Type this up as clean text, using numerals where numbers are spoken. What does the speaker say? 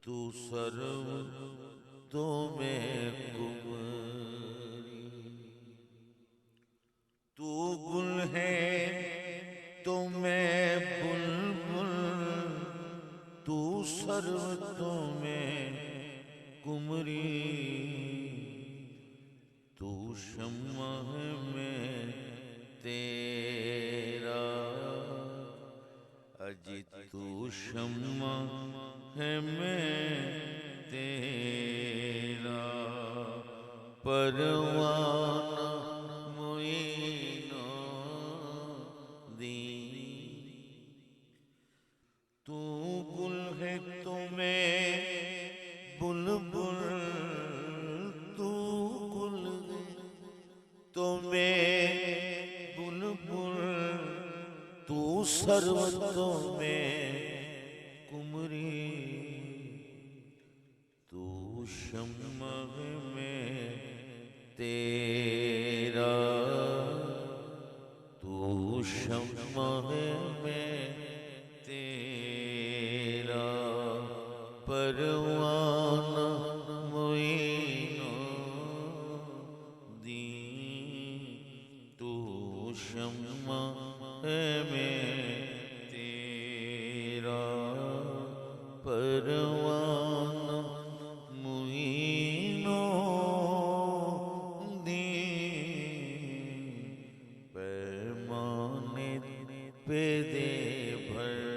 तू सर्व तो मैं कुंवरी। तू गुल है तो मैं बुलबुल, तू सर्व तो मैं कुमरी। तू शम्मा है मैं तेरा, अजी तू शम्मा है मैं तेरा। परवाना मोइनो दी। तू गुल है तो मैं बुलबुल, तू गुल है तो मैं बुलबुल, तू सर्व तो मैं कुमरी। तू शम्मा है मैं तेरा, तू शम्मा है मैं तेरा। परवाना मोइनो दी। तू शम्मा है मैं तेरा, परवाना मोइनो दी। पैमाने पे दे भर,